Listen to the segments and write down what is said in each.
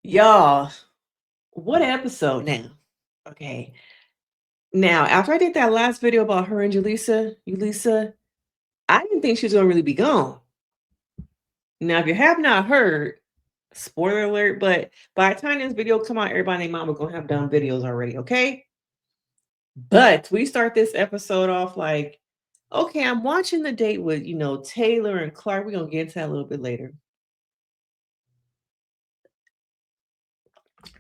Y'all, what episode now? Okay. Now, after I did that last video about her and Yulissa, I didn't think she was gonna really be gone. Now, if you have not heard, spoiler alert, but by the time this video come out, everybody and their mama gonna have done videos already, okay? But we start this episode off like, okay, I'm watching the date with, Taylor and Clarke. We're gonna get into that a little bit later.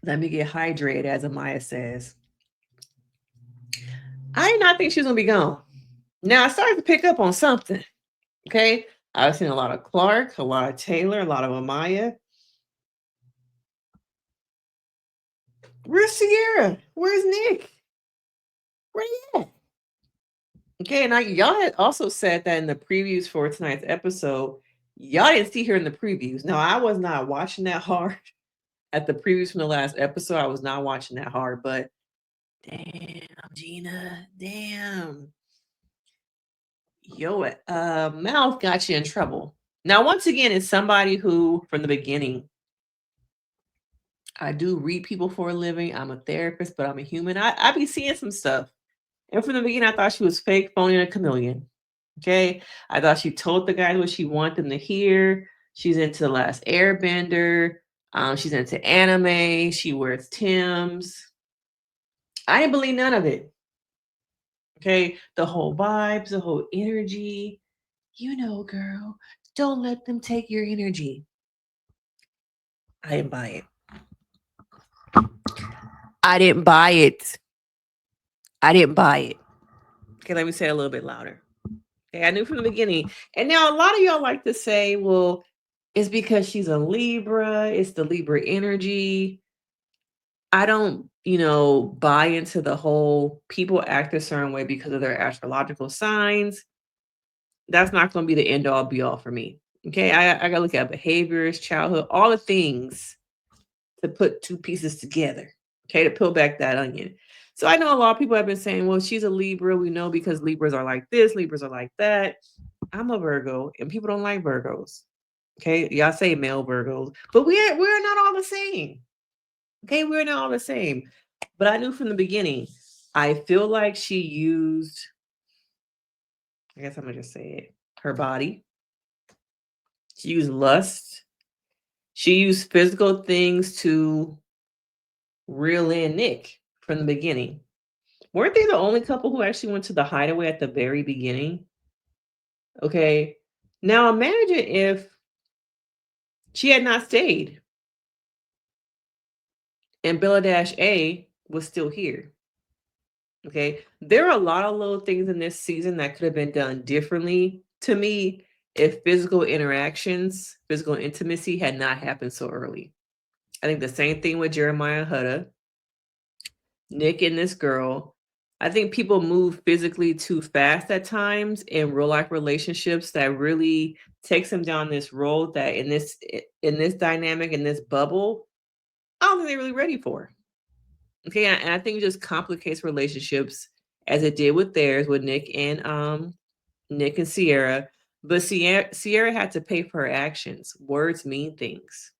Let me get hydrated, as Amaya says. I did not think she was gonna be gone. Now I started to pick up on something. Okay. I've seen a lot of Clarke, a lot of Taylor, a lot of Amaya. Where's Cierra? Where's Nic? Where you at? Okay, and y'all had also said that in the previews for tonight's episode, y'all didn't see her in the previews. Now, I was not watching that hard at the previews from the last episode. I was not watching that hard, but damn, Gina, damn. Yo, mouth got you in trouble. Now, once again, it's somebody who, from the beginning, I do read people for a living. I'm a therapist, but I'm a human. I be seeing some stuff. And from the beginning, I thought she was fake, phony, and a chameleon. Okay. I thought she told the guys what she wanted them to hear. She's into The Last Airbender. She's into anime. She wears Timbs. I didn't believe none of it. Okay. The whole vibes, the whole energy. Girl, don't let them take your energy. I didn't buy it. I didn't buy it. I didn't buy it. Okay, let me say it a little bit louder. Okay, I knew from the beginning. And now a lot of y'all like to say, well, it's because she's a Libra, it's the Libra energy. I don't, buy into the whole people act a certain way because of their astrological signs. That's not going to be the end all be all for me. Okay, I got to look at behaviors, childhood, all the things to put two pieces together. Okay, to peel back that onion. So I know a lot of people have been saying, well, she's a Libra. We know because Libras are like this, Libras are like that. I'm a Virgo, and people don't like Virgos. Okay, y'all say male Virgos, but we're not all the same. Okay, we're not all the same. But I knew from the beginning, I feel like she used, I guess I'm gonna just say it, her body. She used lust. She used physical things to reel in Nic from the beginning. Weren't they the only couple who actually went to the hideaway at the very beginning? Okay. Now imagine if she had not stayed and Bella Dash A was still here. Okay. There are a lot of little things in this season that could have been done differently to me if physical interactions, physical intimacy had not happened so early. I think the same thing with Jeremiah and Huda, Nic and this girl. I think people move physically too fast at times in real life relationships that really takes them down this road that in this dynamic, in this bubble, I don't think they're really ready for. Okay, and I think it just complicates relationships as it did with theirs with Nic and Cierra. But Cierra had to pay for her actions. Words mean things.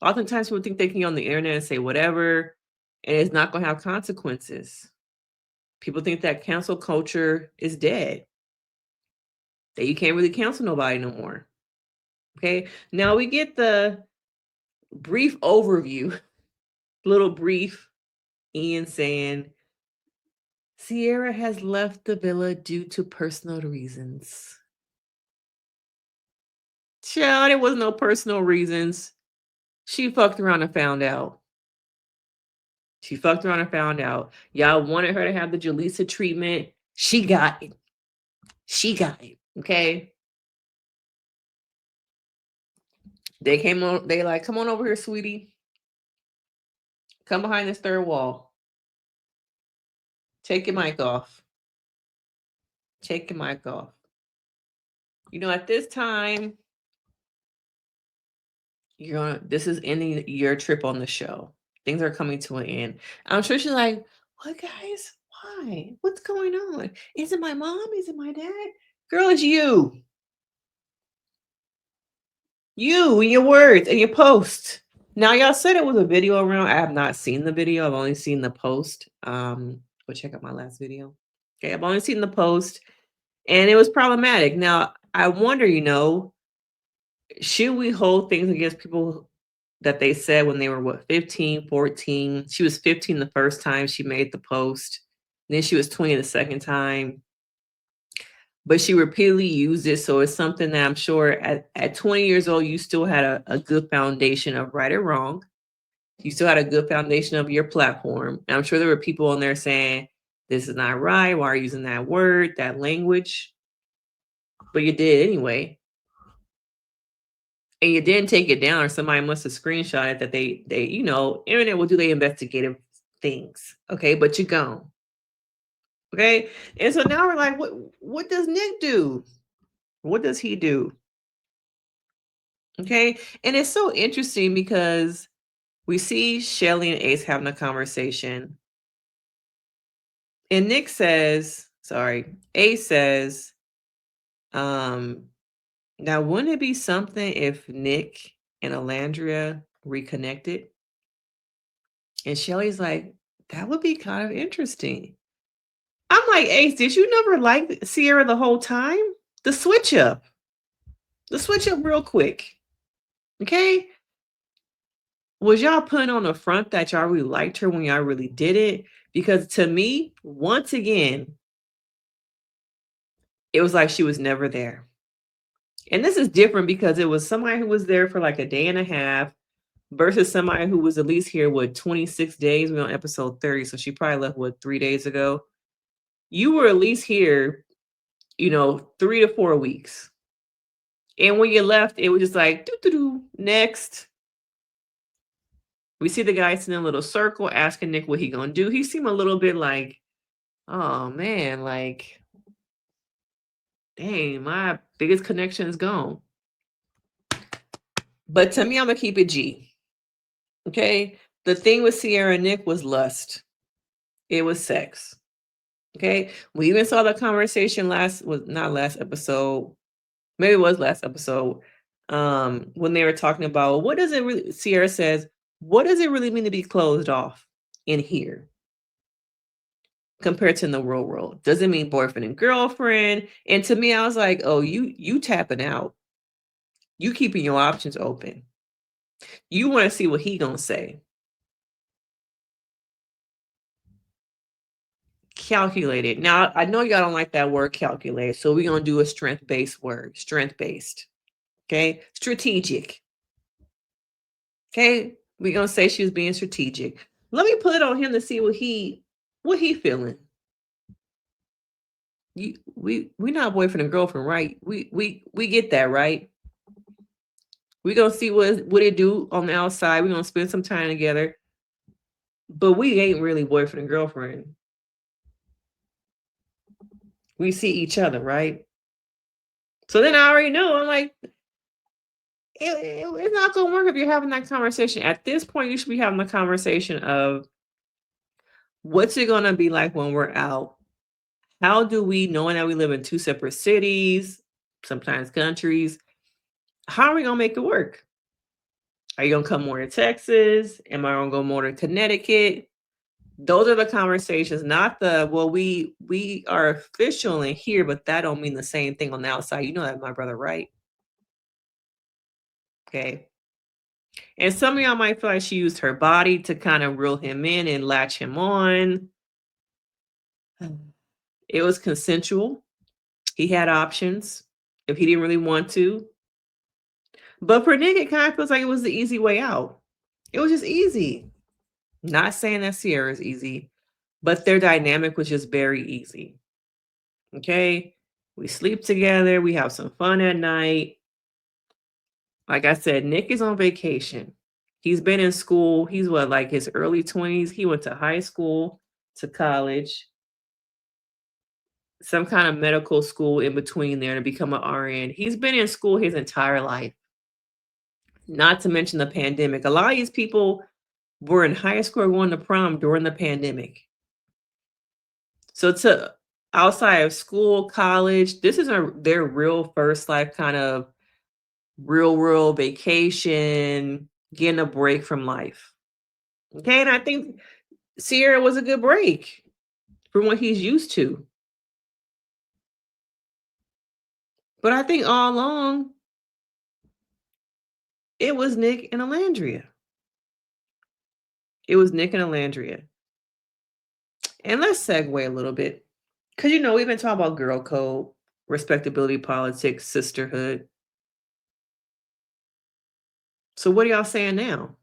Oftentimes people think they can go on the internet and say whatever, and it's not going to have consequences. People think that cancel culture is dead, that you can't really cancel nobody no more. Okay, now we get the brief overview, little brief Ian saying, Cierra has left the villa due to personal reasons. Child, it was no personal reasons. She fucked around and found out. Y'all wanted her to have the Yulissa treatment. She got it. Okay. They came on, they like, come on over here, sweetie. Come behind this third wall. Take your mic off. At this time, this is ending your trip on the show. Things are coming to an end. I'm sure she's like, what, guys? Why? What's going on? Is it my mom? Is it my dad? Girl, it's you. You and your words and your post. Now, y'all said it was a video around. I have not seen the video. I've only seen the post. Go check out my last video. Okay, I've only seen the post, and it was problematic. Now, I wonder, should we hold things against people that they said when they were, what, 15, 14? She was 15 the first time she made the post. Then she was 20 the second time. But she repeatedly used it. So it's something that I'm sure at 20 years old, you still had a good foundation of right or wrong. You still had a good foundation of your platform. And I'm sure there were people on there saying, this is not right. Why are you using that word, that language? But you did anyway. And you didn't take it down, or somebody must have screenshotted that they internet will do their investigative things. Okay, but you're gone. Okay. And so now we're like, what does Nic do? What does he do? Okay. And it's so interesting because we see Shelly and Ace having a conversation. And Ace says, now wouldn't it be something if Nic and Alandria reconnected? And Shelly's like, that would be kind of interesting. I'm like, Ace, did you never like Cierra the whole time? The switch up real quick. Okay. Was y'all putting on the front that y'all really liked her when y'all really did it? Because to me, once again, it was like she was never there. And this is different because it was somebody who was there for like a day and a half versus somebody who was at least here, 26 days? We're on episode 30, so she probably left, 3 days ago? You were at least here, 3 to 4 weeks. And when you left, it was just like, doo-doo-doo, next. We see the guy sitting in a little circle asking Nic what he gonna do. He seemed a little bit like, oh man, like, dang, my biggest connection is gone. But to me, I'm gonna keep it G. Okay. The thing with Cierra and Nic was lust. It was sex. Okay. We even saw the conversation not last episode. Maybe it was last episode. When they were talking about what does it really, Cierra says, what does it really mean to be closed off in here compared to in the real world? Does it mean boyfriend and girlfriend? And to me, I was like, oh, you tapping out. You keeping your options open. You want to see what he gonna say. Calculated. Now, I know y'all don't like that word calculate, so we're gonna do a strength-based word. Strength-based. Okay? Strategic. Okay? We're gonna say she was being strategic. Let me put it on him to see what he feeling. We not boyfriend and girlfriend, right? We get that, right? We're gonna see what it do on the outside. We're gonna spend some time together. But we ain't really boyfriend and girlfriend. We see each other, right? So then I already know. I'm like, it's not gonna work if you're having that conversation. At this point, you should be having the conversation of what's it gonna be like when we're out? How do we, knowing that we live in 2 separate cities, sometimes countries, how are we gonna make it work? Are you gonna come more to Texas? Am I gonna go more to Connecticut? Those are the conversations, not the, well, we are official in here, but that don't mean the same thing on the outside. You know that, my brother, right? Okay. And some of y'all might feel like she used her body to kind of reel him in and latch him on. It was consensual. He had options if he didn't really want to. But for Nic, it kind of feels like it was the easy way out. It was just easy. Not saying that Cierra is easy, but their dynamic was just very easy. Okay? We sleep together. We have some fun at night. Like I said, Nic is on vacation. He's been in school. He's like his early 20s. He went to high school, to college, some kind of medical school in between there to become an RN. He's been in school his entire life. Not to mention the pandemic. A lot of these people were in high school going to prom during the pandemic. So to outside of school, college, this is their real first life kind of real vacation, getting a break from life. Okay, and I think Cierra was a good break from what he's used to. But I think all along, it was Nic and Alandria. It was Nic and Alandria. And let's segue a little bit. Because, we've been talking about girl code, respectability politics, sisterhood. So what are y'all saying now?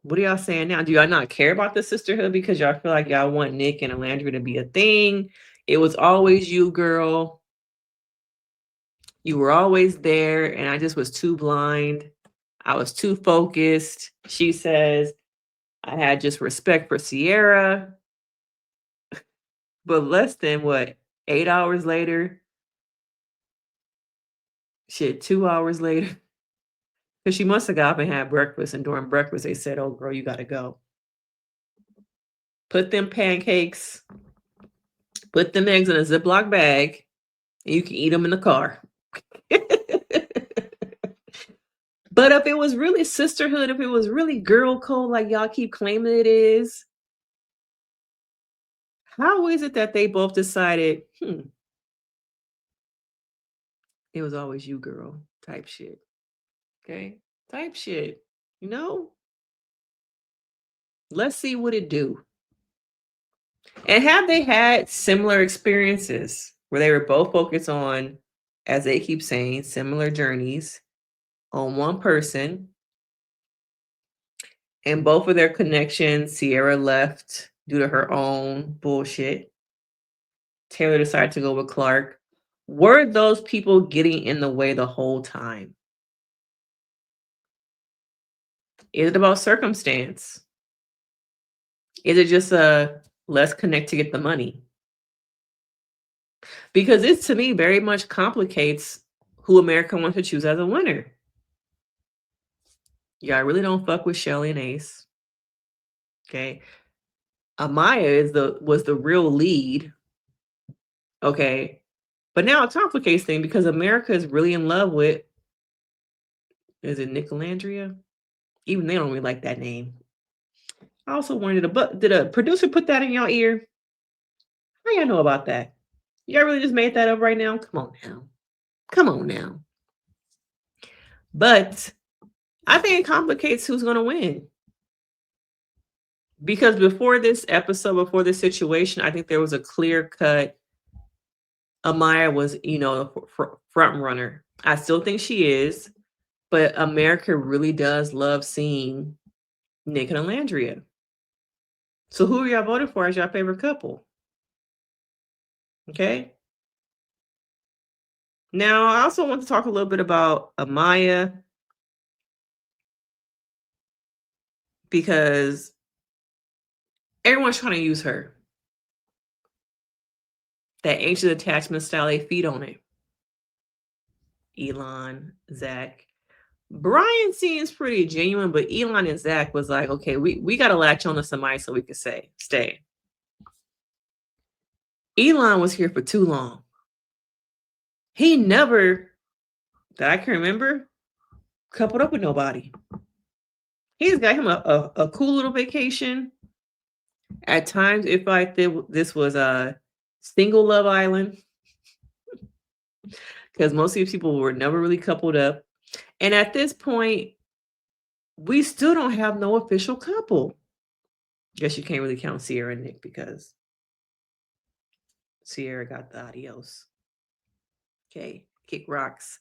What are y'all saying now? Do y'all not care about the sisterhood because y'all feel like y'all want Nic and Alandria to be a thing? It was always you, girl. You were always there, and I just was too blind. I was too focused. She says, I had just respect for Cierra. But less than 8 hours later? Shit, 2 hours later? Because she must have got up and had breakfast, and during breakfast, they said, oh, girl, you got to go. Put them pancakes, put them eggs in a Ziploc bag, and you can eat them in the car. But if it was really sisterhood, if it was really girl code like y'all keep claiming it is, how is it that they both decided, it was always you, girl, type shit? Okay? Type shit. Let's see what it do. And have they had similar experiences where they were both focused on, as they keep saying, similar journeys on one person, and both of their connections, Cierra left due to her own bullshit. Taylor decided to go with Clarke. Were those people getting in the way the whole time? Is it about circumstance? Is it just a let's connect to get the money? Because this, to me, very much complicates who America wants to choose as a winner. Yeah, I really don't fuck with Shelly and Ace. Okay. Amaya was the real lead. Okay. But now it complicates things because America is really in love with, is it Alandria? Even they don't really like that name. I also wondered, did a producer put that in y'all ear? How y'all know about that? Y'all really just made that up right now? Come on now. Come on now. But I think it complicates who's going to win. Because before this episode, before this situation, I think there was a clear cut. Amaya was, front runner. I still think she is, but America really does love seeing Nic and Alandria. So who are y'all voting for as your favorite couple? Okay. Now, I also want to talk a little bit about Amaya, because everyone's trying to use her. That ancient attachment style, they feed on it. Elan, Zach. Bryan seems pretty genuine, but Elan and Zach was like, okay, we got to latch on to somebody so we can stay. Elan was here for too long. He never, that I can remember, coupled up with nobody. He's got him a cool little vacation. At times, if this was a single Love Island, because most of these people were never really coupled up. And at this point, we still don't have no official couple. Guess you can't really count Cierra and Nic because Cierra got the adios. Okay, kick rocks.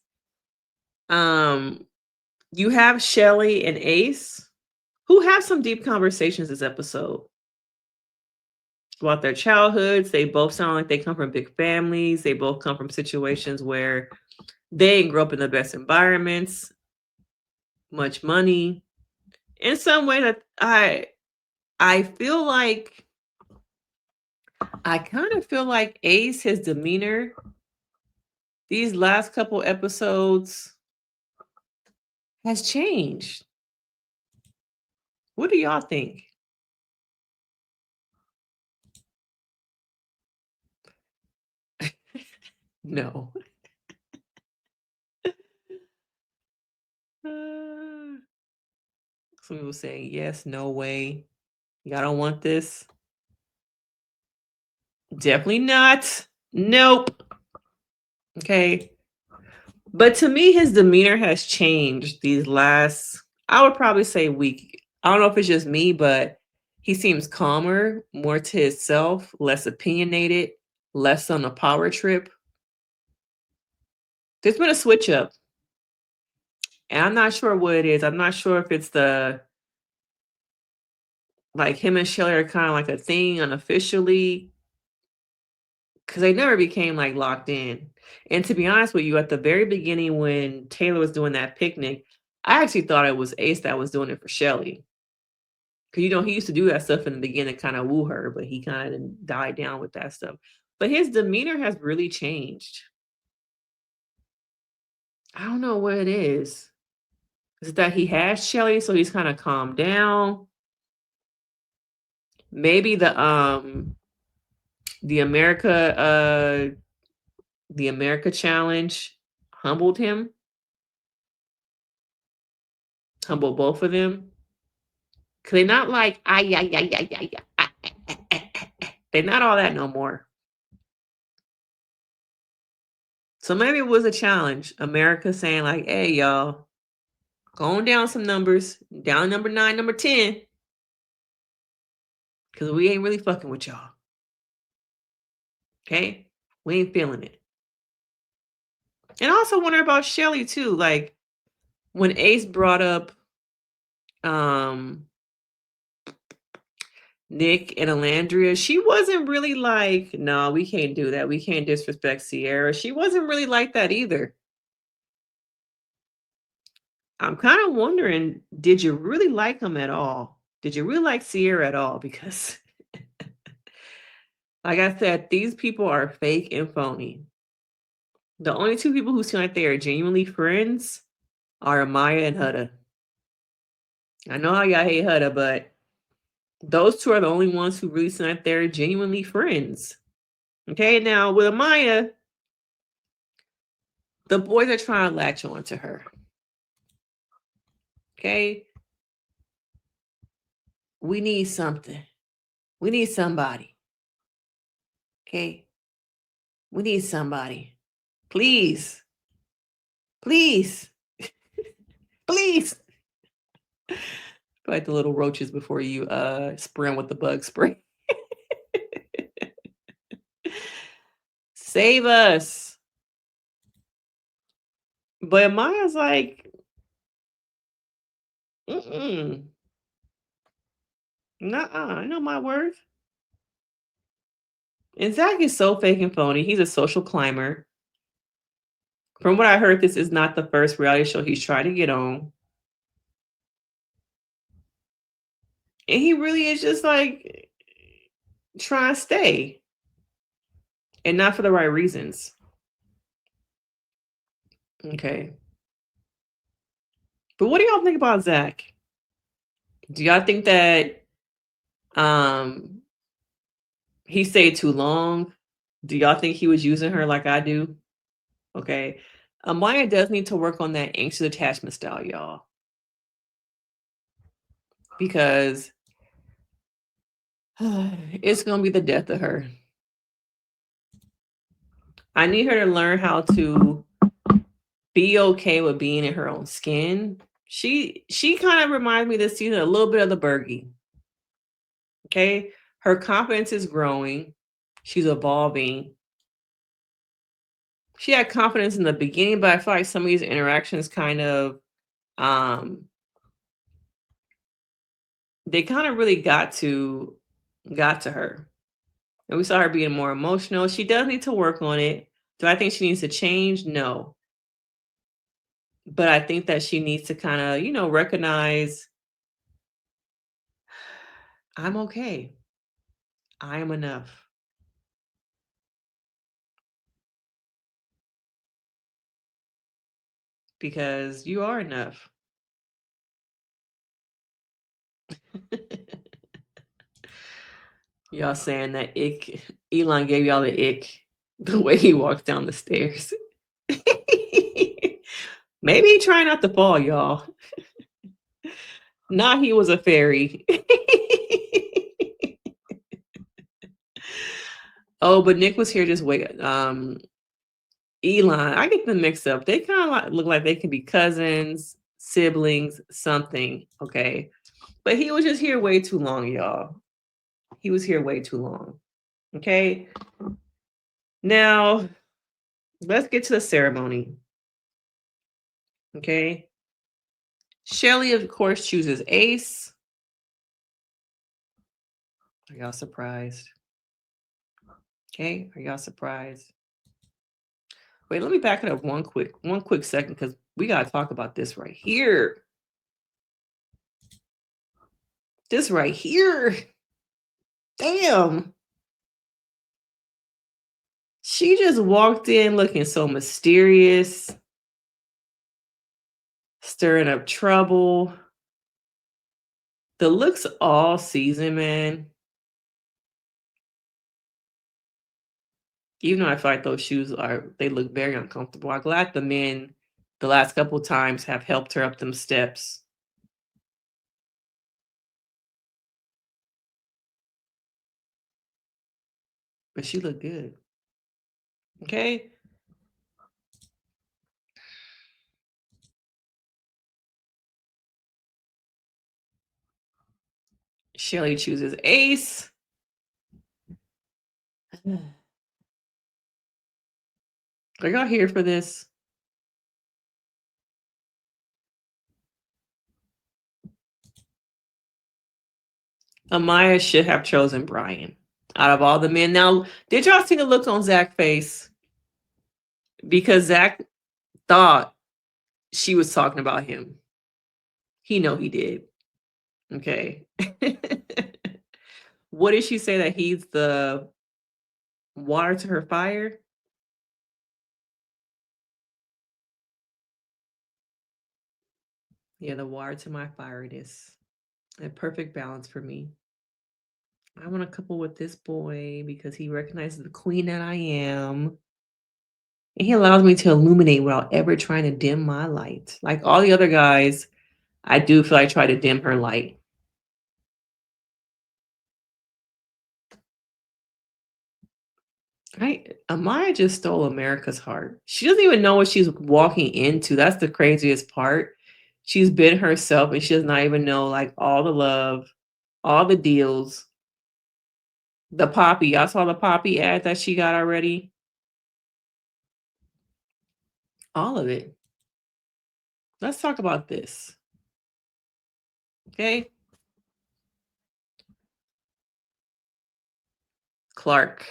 You have Shelly and Ace, who have some deep conversations this episode about their childhoods. They both sound like they come from big families. They both come from situations where they grew up in the best environments, much money. In some way that I feel like, I kind of feel like Ace, his demeanor, these last couple episodes has changed. What do y'all think? No. Some people say, yes, no way. Y'all don't want this? Definitely not. Nope. Okay. But to me, his demeanor has changed these last, I would probably say, week. I don't know if it's just me, but he seems calmer, more to himself, less opinionated, less on a power trip. There's been a switch up. And I'm not sure what it is. I'm not sure if it's like him and Shelly are kind of like a thing unofficially, because they never became like locked in. And to be honest with you, at the very beginning when Taylor was doing that picnic, I actually thought it was Ace that was doing it for Shelly. Because he used to do that stuff in the beginning, kind of woo her, but he kind of died down with that stuff. But his demeanor has really changed. I don't know what it is. Is it that he has Shelly, so he's kind of calmed down? Maybe the America challenge humbled him, humbled both of them. Cause they're not like they're not all that no more. So maybe it was a challenge. America saying like, hey y'all, going down some numbers, down number 9, number 10. Cause we ain't really fucking with y'all. Okay? We ain't feeling it. And I also wonder about Shelly too. Like when Ace brought up Nic and Alandria, she wasn't really like, no, we can't do that. We can't disrespect Cierra. She wasn't really like that either. I'm kind of wondering, did you really like him at all? Did you really like Cierra at all? Because, like I said, these people are fake and phony. The only two people who seem like they are genuinely friends are Amaya and Huda. I know how y'all hate Huda, but those two are the only ones who really seem like they're genuinely friends. Okay, now with Amaya, the boys are trying to latch on to her. Okay? We need something. We need somebody. Okay? We need somebody. Please. Please. Please. Like the little roaches before you spray them with the bug spray. Save us. But Maya's like, nuh-uh. I know my worth. And Zach is so fake and phony. He's a social climber. From what I heard, this is not the first reality show he's trying to get on. And he really is just like trying to stay. And not for the right reasons. Okay. But what do y'all think about Zach? Do y'all think that he stayed too long? Do y'all think he was using her like I do? Okay. Amaya does need to work on that anxious attachment style, y'all. Because it's going to be the death of her. I need her to learn how to be okay with being in her own skin. She kind of reminds me this season a little bit of the Bergie. Okay? Her confidence is growing. She's evolving. She had confidence in the beginning, but I feel like some of these interactions kind of they kind of really got to her. And we saw her being more emotional. She does need to work on it. Do I think she needs to change? No. But I think that she needs to kind of, recognize I'm okay. I am enough. Because you are enough. Y'all saying that Elan gave y'all the ick the way he walks down the stairs. Maybe he trying not to fall, y'all. Not he was a fairy. Oh, but Nic was here just wait. Elan, I get them mixed up. They kind of like, look like they can be cousins, siblings, something. Okay. But he was just here way too long, y'all. He was here way too long. Okay. Now, let's get to the ceremony. Okay. Shelly, of course, chooses Ace. Are y'all surprised? Okay. Are y'all surprised? Wait, let me back it up one quick second because we got to talk about this right here. This right here. Damn. She just walked in looking so mysterious, stirring up trouble. The looks all season, man. Even though I feel like those shoes they look very uncomfortable. I'm glad the men the last couple times have helped her up them steps. But she looked good. Okay. Shelly chooses Ace. Are y'all here for this? Amaya should have chosen Brian out of all the men. Now, did y'all see the look on Zach's face? Because Zach thought she was talking about him. He know he did. Okay. What did she say, that he's the water to her fire? Yeah, the water to my fire it is. A perfect balance for me. I want to couple with this boy because he recognizes the queen that I am. And he allows me to illuminate without ever trying to dim my light. Like all the other guys, I do feel I try to dim her light. Amaya just stole America's heart. She doesn't even know what she's walking into. That's the craziest part. She's been herself and she does not even know like all the love, all the deals. The Poppy. Y'all saw the Poppy ad that she got already? All of it. Let's talk about this. Okay. Clarke.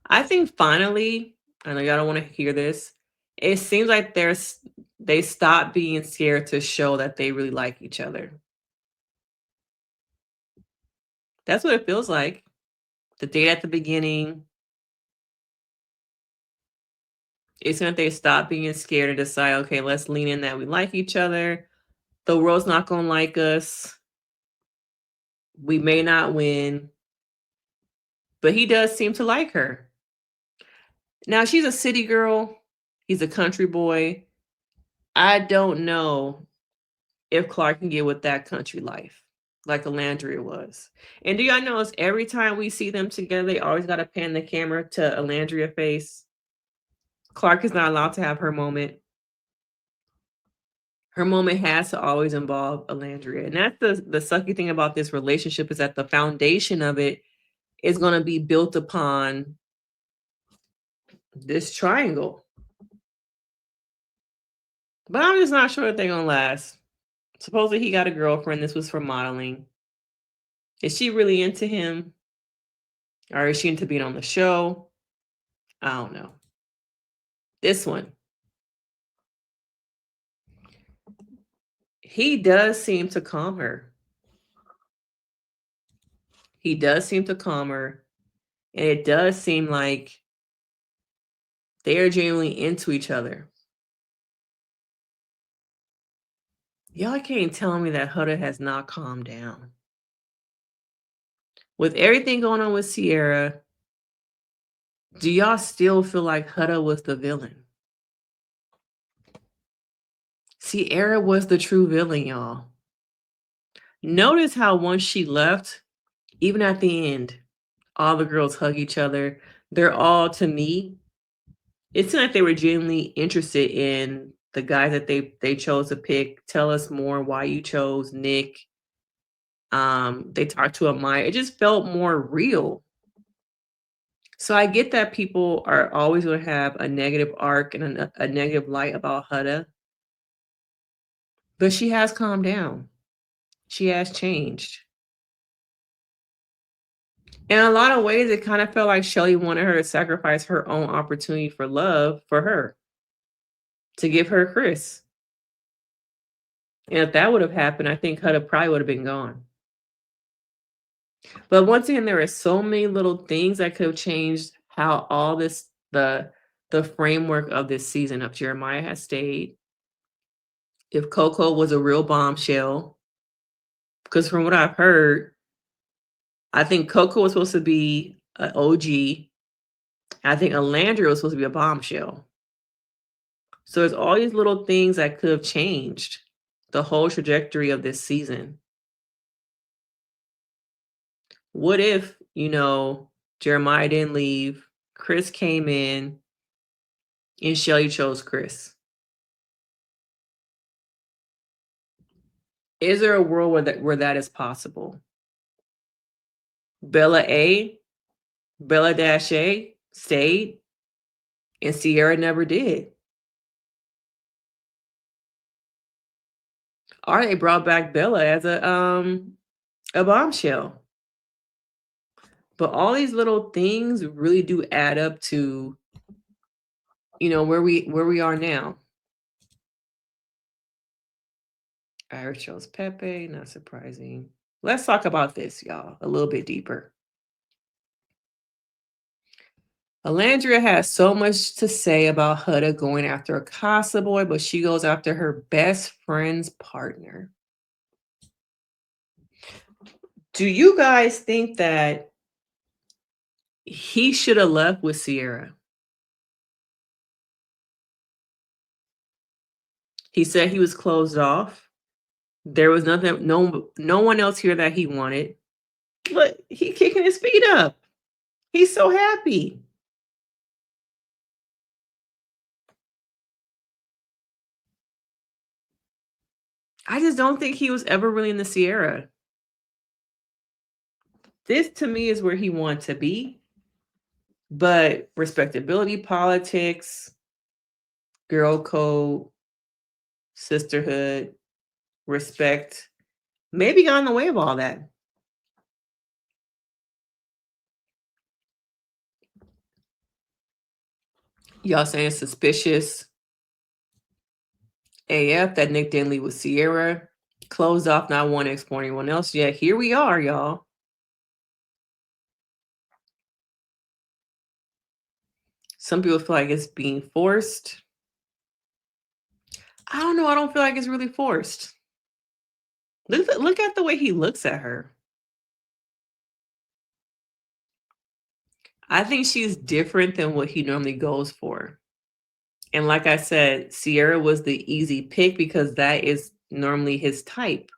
I think finally, I know y'all don't want to hear this. It seems like they stopped being scared to show that they really like each other. That's what it feels like. The date at the beginning. It's that they stop being scared and decide, okay, let's lean in that we like each other. The world's not gonna like us. We may not win, but he does seem to like her. Now she's a city girl. He's a country boy. I don't know if Clarke can get with that country life like Alandria was. And do y'all notice every time we see them together, they always got to pan the camera to Alandria face? Clarke is not allowed to have her moment. Her moment has to always involve Alandria. And that's the sucky thing about this relationship, is that the foundation of it is going to be built upon this triangle. But I'm just not sure that they're going to last. Supposedly he got a girlfriend. This was for modeling. Is she really into him? Or is she into being on the show? I don't know. This one. He does seem to calm her. He does seem to calm her. And it does seem like they are genuinely into each other. Y'all can't tell me that Huda has not calmed down. With everything going on with Cierra, do y'all still feel like Huda was the villain? Cierra was the true villain, y'all. Notice how once she left, even at the end, all the girls hug each other. They're all, to me, it seemed like they were genuinely interested in the guy that they chose to pick. Tell us more why you chose Nick. They talked to Amaya. It just felt more real. So I get that people are always going to have a negative arc and a negative light about Huda, but she has calmed down. She has changed. In a lot of ways, it kind of felt like Shelly wanted her to sacrifice her own opportunity for love for her, to give her Chris. And if that would have happened, I think Huda probably would have been gone. But once again, there are so many little things that could have changed how all this, the framework of this season of Jeremiah has stayed. If Coco was a real bombshell, because from what I've heard, I think Coco was supposed to be an OG. I think Alandria was supposed to be a bombshell. So there's all these little things that could have changed the whole trajectory of this season. What if, Jeremiah didn't leave, Chris came in, and Shelly chose Chris? Is there a world where that is possible? Bella Dash A stayed, and Cierra never did. Or they brought back Bella as a bombshell. But all these little things really do add up to, where we are now. Iris chose Pepe, not surprising. Let's talk about this, y'all, a little bit deeper. Alandria has so much to say about Huda going after a Casa boy, but she goes after her best friend's partner. Do you guys think that he should have left with Cierra? He said he was closed off. There was nothing, no one else here that he wanted. But he kicking his feet up. He's so happy. I just don't think he was ever really in the Sierra. This to me is where he wanted to be. But respectability, politics, girl code, sisterhood, respect, maybe got in the way of all that. Y'all saying suspicious AF that Nick didn't leave with Sierra, closed off, not wanting to explore anyone else. Yeah, here we are, y'all. Some people feel like it's being forced. I don't know. I don't feel like it's really forced. Look at the way he looks at her. I think she's different than what he normally goes for. And like I said, Sierra was the easy pick because that is normally his type.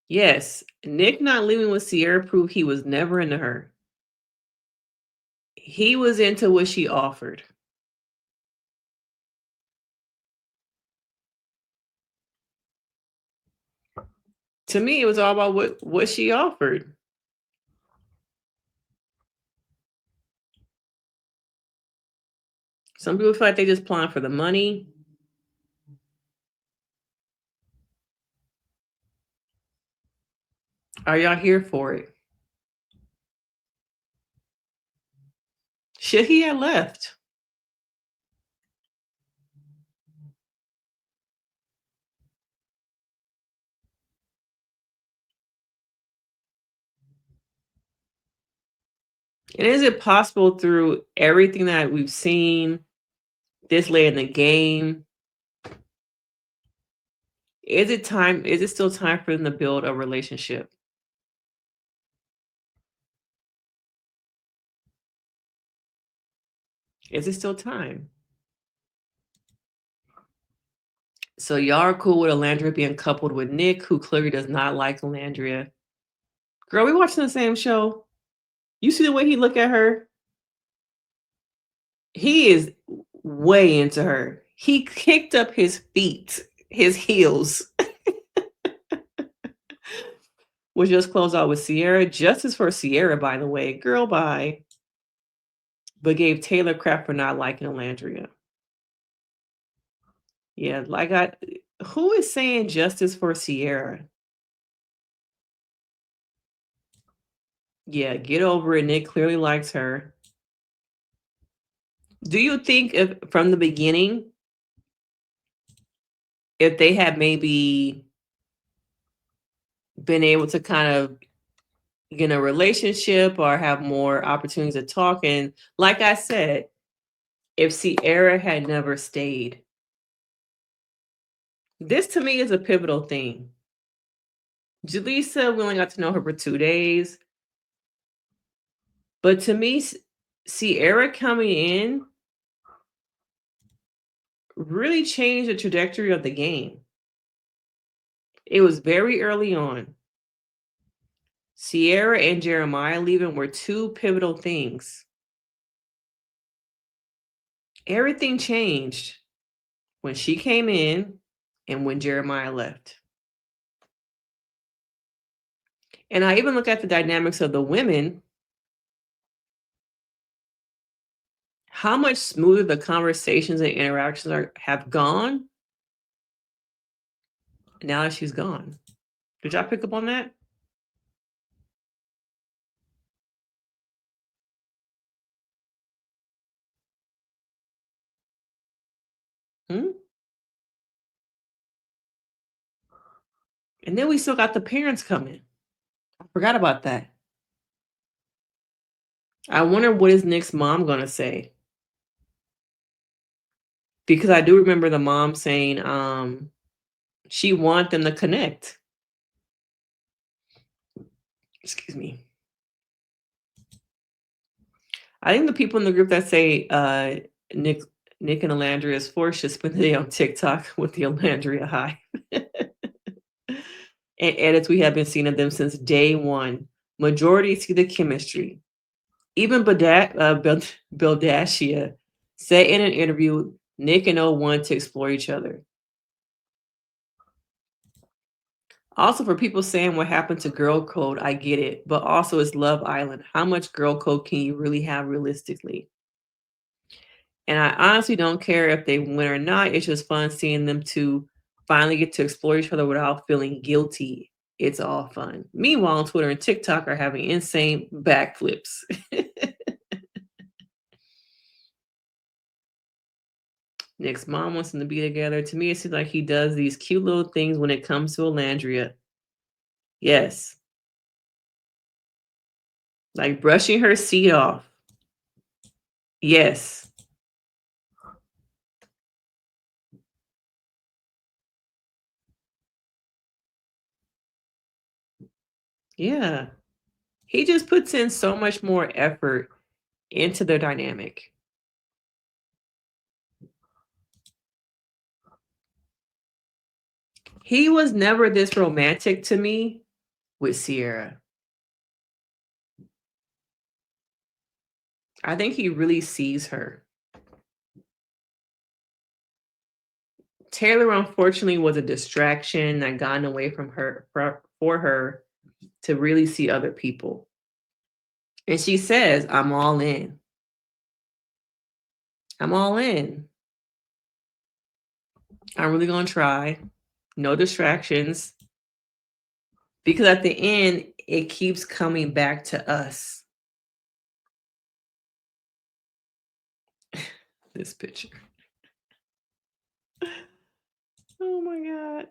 Yes, Nick not leaving with Sierra proved he was never into her. He was into what she offered. To me, it was all about what she offered. Some people feel like they just applying for the money. Are y'all here for it? Should he have left? And is it possible through everything that we've seen this late in the game? Is it still time for them to build a relationship? Is it still time? So y'all are cool with Alandria being coupled with Nic, who clearly does not like Alandria. Girl, we watching the same show. You see the way he look at her? He is way into her. He kicked up his feet, his heels. We'll just close out with Cierra. Justice for Cierra, by the way. Girl, bye. But gave Taylor crap for not liking Alandria. Yeah, who is saying justice for Cierra? Yeah, get over it. Nic clearly likes her. Do you think if from the beginning, if they had maybe been able to kind of get in a relationship or have more opportunities to talk, and like I said, if Cierra had never stayed, this to me is a pivotal thing. Yulissa, we only got to know her for 2 days. But to me, Cierra coming in really changed the trajectory of the game. It was very early on. Cierra and Jeremiah leaving were 2 pivotal things. Everything changed when she came in and when Jeremiah left. And I even look at the dynamics of the women, how much smoother the conversations and interactions have gone now that she's gone. Did y'all pick up on that? Hmm? And then we still got the parents coming. I forgot about that. I wonder what is Nic's mom gonna say? Because I do remember the mom saying she want them to connect. Excuse me. I think the people in the group that say Nic and Alandria is forced should spend the day on TikTok with the Alandria High. And edits we have been seeing of them since day one. Majority see the chemistry. Even Bildashia said in an interview, Nic and O want to explore each other. Also, for people saying what happened to Girl Code, I get it. But also, it's Love Island. How much Girl Code can you really have realistically? And I honestly don't care if they win or not. It's just fun seeing them two finally get to explore each other without feeling guilty. It's all fun. Meanwhile, on Twitter and TikTok are having insane backflips. Nic's mom wants them to be together. To me, it seems like he does these cute little things when it comes to Alandria. Yes. Like brushing her seat off. Yes. Yeah. He just puts in so much more effort into their dynamic. He was never this romantic to me with Cierra. I think he really sees her. Taylor, unfortunately, was a distraction that gotten away from her for her to really see other people. And she says, I'm all in. I'm all in. I'm really going to try. No distractions. Because at the end, it keeps coming back to us. This picture. Oh my God.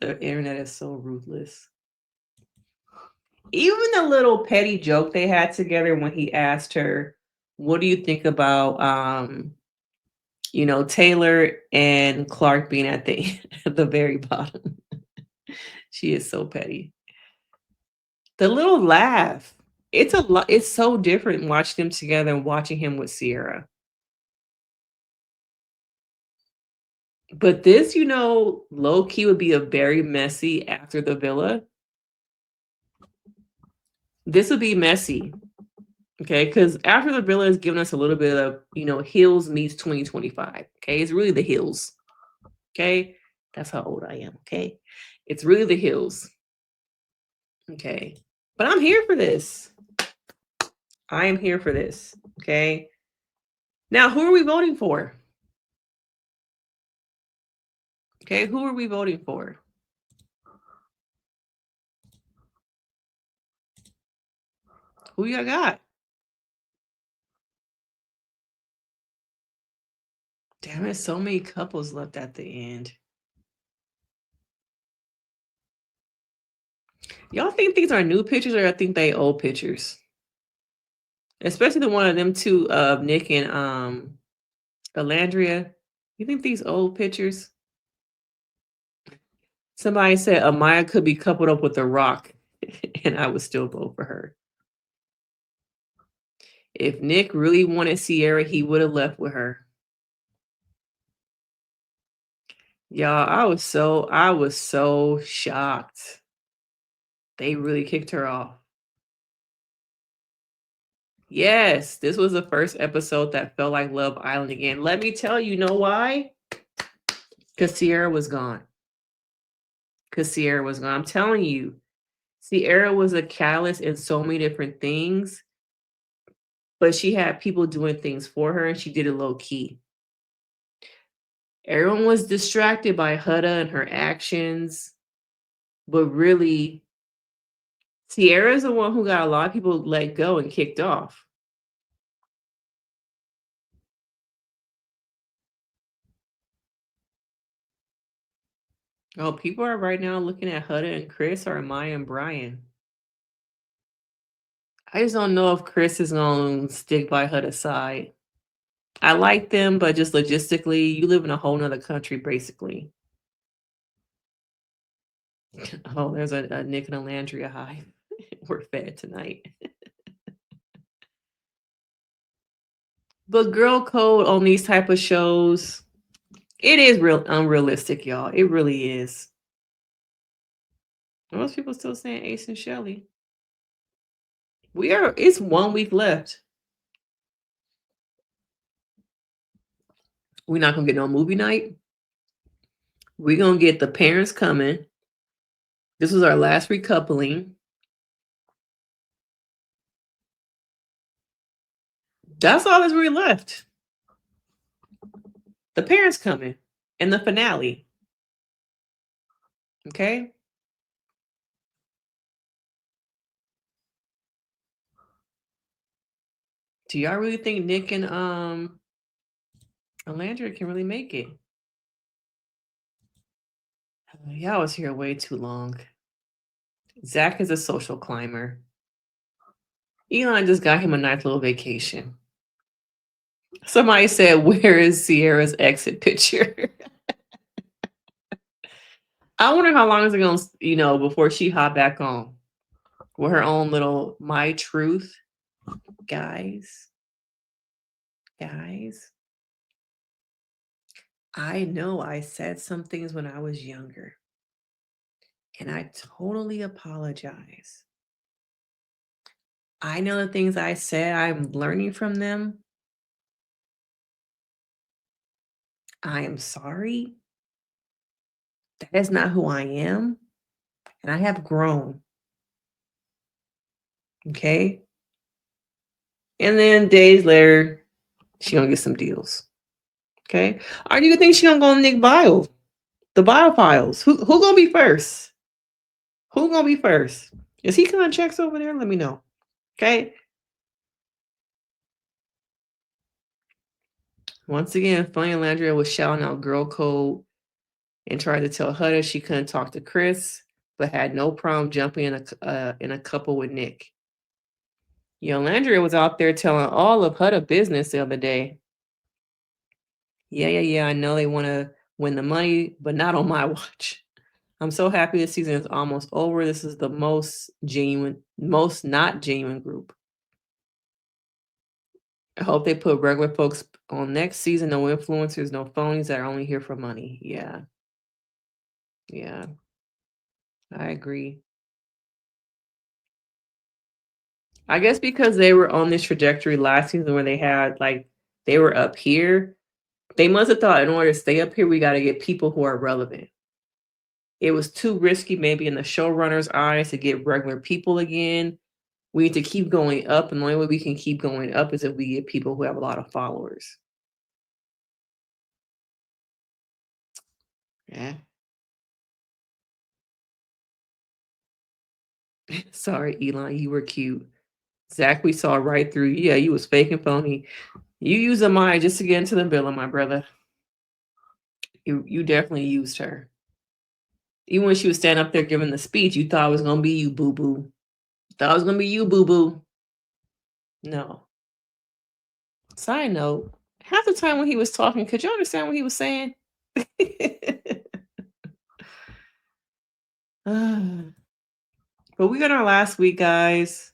The internet is so ruthless. Even the little petty joke they had together when he asked her, what do you think about Taylor and Clarke being at the very bottom? She is so petty. The little laugh. It's a lot. It's so different watching them together and watching him with Cierra. But this, low key would be a very messy after the villa. This would be messy. Okay, because after the villa is giving us a little bit of, Hills meets 2025. Okay, it's really the Hills. Okay, that's how old I am. Okay, it's really the Hills. Okay, but I'm here for this. I am here for this. Okay, now who are we voting for? Okay, who are we voting for? Who you got? Damn it, so many couples left at the end. Y'all think these are new pictures or I think they old pictures? Especially the one of them two of Nic and Alandria. You think these old pictures? Somebody said Amaya could be coupled up with The Rock, and I would still vote for her. If Nic really wanted Cierra, he would have left with her. Y'all, I was so shocked. They really kicked her off. Yes, this was the first episode that felt like Love Island again. Let me tell you, know why? Because Cierra was gone. I'm telling you, Cierra was a catalyst in so many different things, but she had people doing things for her and she did it low key. Everyone was distracted by Huda and her actions, but really, Cierra's the one who got a lot of people let go and kicked off. Oh, people are right now looking at Huda and Chris or Amaya and Brian. I just don't know if Chris is going to stick by Huda's side. I like them, but just logistically, you live in a whole nother country, basically. Oh, there's a Nic and Alandria high. We're fed tonight. But girl code on these type of shows, it is real unrealistic, y'all. It really is. Most people still saying Ace and Shelly. It's 1 week left. We're not gonna get no movie night. We're gonna get the parents coming. This was our last recoupling. That's all that's really left. The parents coming and the finale. Okay. Do y'all really think Nic and Alandria can really make it? Y'all was here way too long. Zach is a social climber. Elan just got him a nice little vacation. Somebody said, "Where is Cierra's exit picture?" I wonder how long is it gonna, before she hop back on with her own little My Truth, guys. I know I said some things when I was younger, and I totally apologize. I know the things I said, I'm learning from them. I am sorry. That is not who I am, and I have grown. Okay? And then days later, she gonna get some deals. Okay? Or do you think she gonna go on Nic Bio? The Bio Files. Who gonna be first? Who gonna be first? Is he cutting checks over there? Let me know. Okay? Once again, Funny Alandria was shouting out girl code and tried to tell Huda she couldn't talk to Chris, but had no problem jumping in a couple with Nic. Alandria was out there telling all of Huda business the other day. Yeah. I know they want to win the money, but not on my watch. I'm so happy this season is almost over. This is the most not genuine group. I hope they put regular folks on next season. No influencers, no phonies that are only here for money. Yeah. Yeah. I agree. I guess because they were on this trajectory last season where they had like they were up here, they must have thought in order to stay up here, we got to get people who are relevant. It was too risky, maybe in the showrunner's eyes, to get regular people again. We need to keep going up, and the only way we can keep going up is if we get people who have a lot of followers. Yeah. Sorry, Elan, you were cute. Zach, we saw right through you. Yeah, you was fake and phony. You used Amaya just to get into the bill, my brother. You definitely used her. Even when she was standing up there giving the speech, you thought it was gonna be you, boo boo. Thought it was gonna be you, boo boo. No. Side note, half the time when he was talking, could you understand what he was saying? But we got our last week, guys.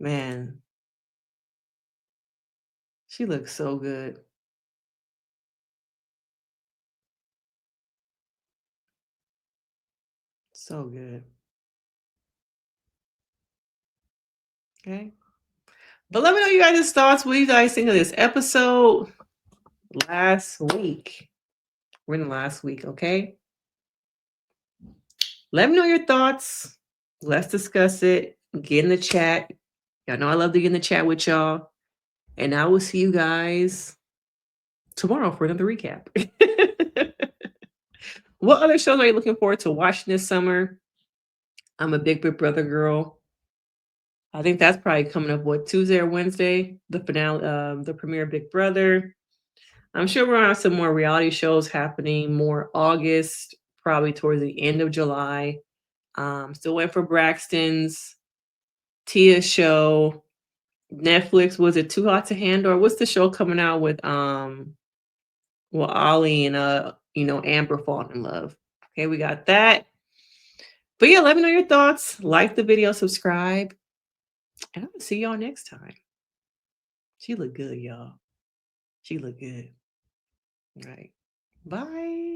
Man, she looks so good. So good. Okay. But let me know you guys' thoughts. What do you guys think of this episode last week? We're in the last week, okay? Let me know your thoughts. Let's discuss it. Get in the chat. Y'all know I love to get in the chat with y'all. And I will see you guys tomorrow for another recap. What other shows are you looking forward to watching this summer? I'm a Big Brother girl. I think that's probably coming up, what, Tuesday or Wednesday? The finale, the premiere of Big Brother. I'm sure we're gonna have some more reality shows happening more August, probably towards the end of July. Still waiting for Braxton's Tia show. Netflix, was it Too Hot to Handle? Or what's the show coming out with well, Ollie and Amber falling in love. Okay, we got that. But yeah, let me know your thoughts. Like the video, subscribe, and I'll see y'all next time. She look good, y'all. She look good. All right. Bye.